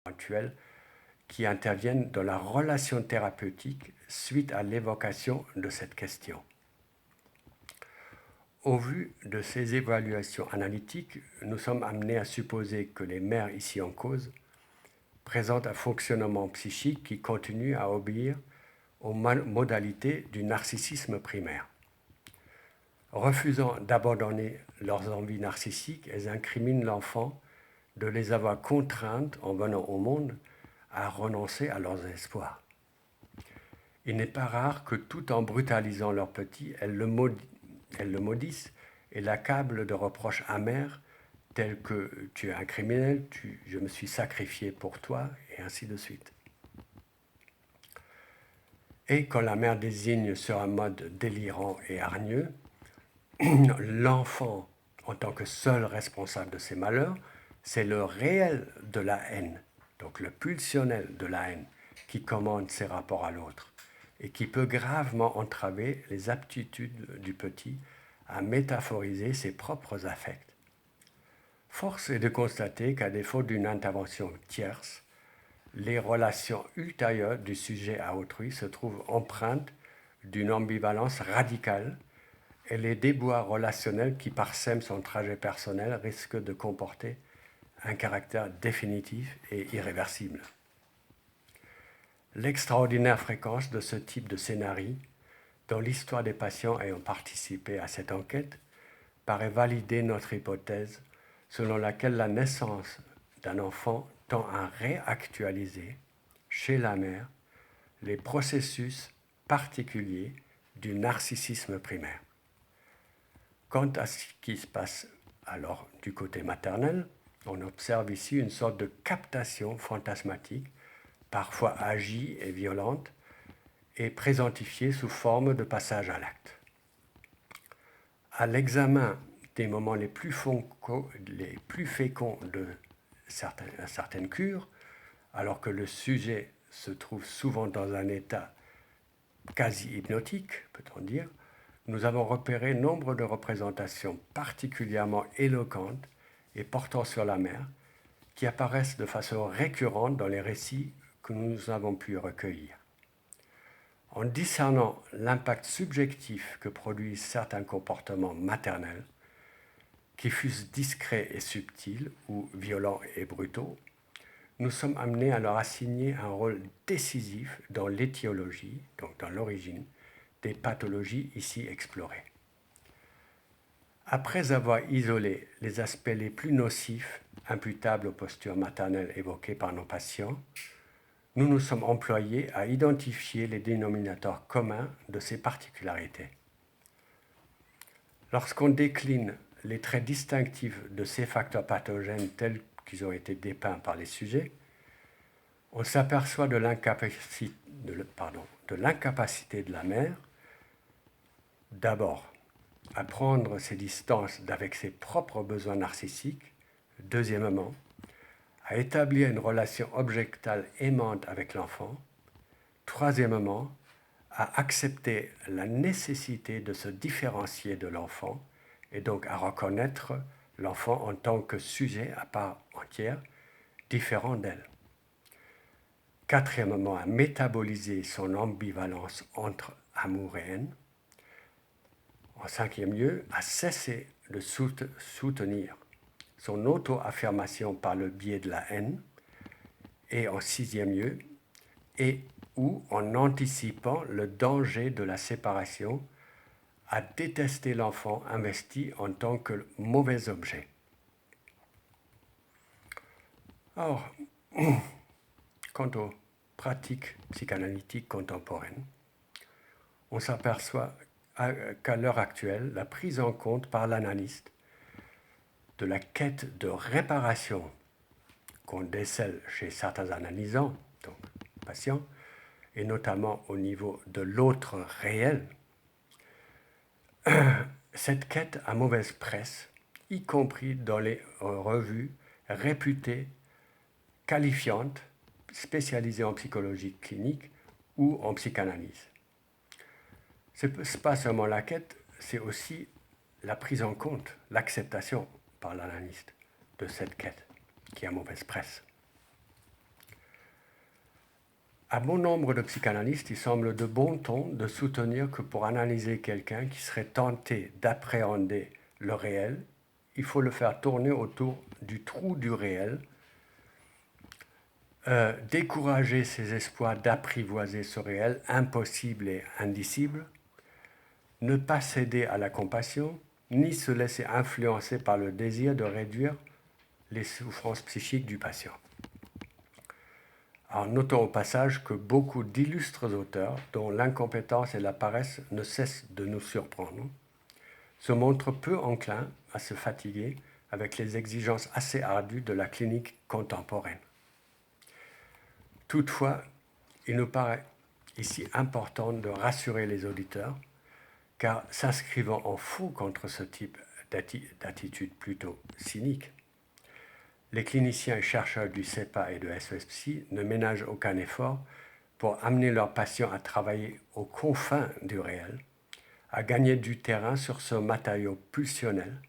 actuels qui interviennent dans la relation thérapeutique suite à l'évocation de cette question. Au vu de ces évaluations analytiques, nous sommes amenés à supposer que les mères ici en cause présentent un fonctionnement psychique qui continue à obéir aux modalités du narcissisme primaire. Refusant d'abandonner leurs envies narcissiques, elles incriminent l'enfant de les avoir contraintes en venant au monde à renoncer à leurs espoirs. Il n'est pas rare que tout en brutalisant leur petit, elles le maudissent et l'accablent de reproches amers tels que « tu es un criminel, je me suis sacrifié pour toi » et ainsi de suite. Et quand la mère désigne sur un mode délirant et hargneux, l'enfant, en tant que seul responsable de ses malheurs, c'est le réel de la haine, donc le pulsionnel de la haine, qui commande ses rapports à l'autre et qui peut gravement entraver les aptitudes du petit à métaphoriser ses propres affects. Force est de constater qu'à défaut d'une intervention tierce, les relations ultérieures du sujet à autrui se trouvent empreintes d'une ambivalence radicale et les déboires relationnels qui parsèment son trajet personnel risquent de comporter un caractère définitif et irréversible. L'extraordinaire fréquence de ce type de scénario, dans l'histoire des patients ayant participé à cette enquête, paraît valider notre hypothèse selon laquelle la naissance d'un enfant tend à réactualiser chez la mère les processus particuliers du narcissisme primaire. Quant à ce qui se passe alors du côté maternel, on observe ici une sorte de captation fantasmatique, parfois agie et violente, et présentifiée sous forme de passage à l'acte. À l'examen des moments les plus féconds de certaines cures, alors que le sujet se trouve souvent dans un état quasi hypnotique, peut-on dire, nous avons repéré nombre de représentations particulièrement éloquentes et portant sur la mère, qui apparaissent de façon récurrente dans les récits que nous avons pu recueillir. En discernant l'impact subjectif que produisent certains comportements maternels, qui fussent discrets et subtils ou violents et brutaux, nous sommes amenés à leur assigner un rôle décisif dans l'étiologie, donc dans l'origine, des pathologies ici explorées. Après avoir isolé les aspects les plus nocifs imputables aux postures maternelles évoquées par nos patients, nous nous sommes employés à identifier les dénominateurs communs de ces particularités. Lorsqu'on décline les traits distinctifs de ces facteurs pathogènes tels qu'ils ont été dépeints par les sujets, on s'aperçoit de l'incapacité de la mère, d'abord, à prendre ses distances avec ses propres besoins narcissiques, deuxièmement, à établir une relation objectale aimante avec l'enfant, troisièmement, à accepter la nécessité de se différencier de l'enfant et donc à reconnaître l'enfant en tant que sujet à part entière, différent d'elle. Quatrièmement, à métaboliser son ambivalence entre amour et haine. En cinquième lieu, à cesser de soutenir son auto-affirmation par le biais de la haine. Et en sixième lieu, ou en anticipant le danger de la séparation, à détester l'enfant investi en tant que mauvais objet. Alors, quant aux pratiques psychanalytiques contemporaines, on s'aperçoit qu'à l'heure actuelle, la prise en compte par l'analyste de la quête de réparation qu'on décèle chez certains analysants, donc patients, et notamment au niveau de l'autre réel, cette quête a mauvaise presse, y compris dans les revues réputées, qualifiantes, spécialisées en psychologie clinique ou en psychanalyse. Ce n'est pas seulement la quête, c'est aussi la prise en compte, l'acceptation par l'analyste de cette quête qui a mauvaise presse. À bon nombre de psychanalystes, il semble de bon ton de soutenir que pour analyser quelqu'un qui serait tenté d'appréhender le réel, il faut le faire tourner autour du trou du réel, décourager ses espoirs d'apprivoiser ce réel impossible et indicible, ne pas céder à la compassion, ni se laisser influencer par le désir de réduire les souffrances psychiques du patient. Alors, notons au passage que beaucoup d'illustres auteurs, dont l'incompétence et la paresse ne cessent de nous surprendre, se montrent peu enclins à se fatiguer avec les exigences assez ardues de la clinique contemporaine. Toutefois, il nous paraît ici important de rassurer les auditeurs, car s'inscrivant en faux contre ce type d'attitude plutôt cynique, les cliniciens et chercheurs du CEPA et de SOS Psy ne ménagent aucun effort pour amener leurs patients à travailler aux confins du réel, à gagner du terrain sur ce matériau pulsionnel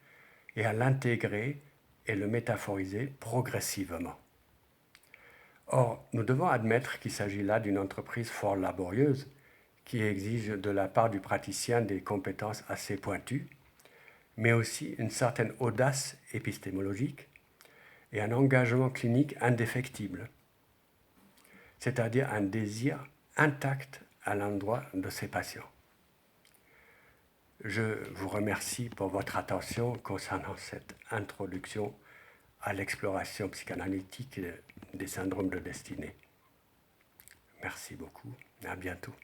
et à l'intégrer et le métaphoriser progressivement. Or, nous devons admettre qu'il s'agit là d'une entreprise fort laborieuse qui exige de la part du praticien des compétences assez pointues, mais aussi une certaine audace épistémologique et un engagement clinique indéfectible, c'est-à-dire un désir intact à l'endroit de ses patients. Je vous remercie pour votre attention concernant cette introduction à l'exploration psychanalytique des syndromes de destinée. Merci beaucoup et à bientôt.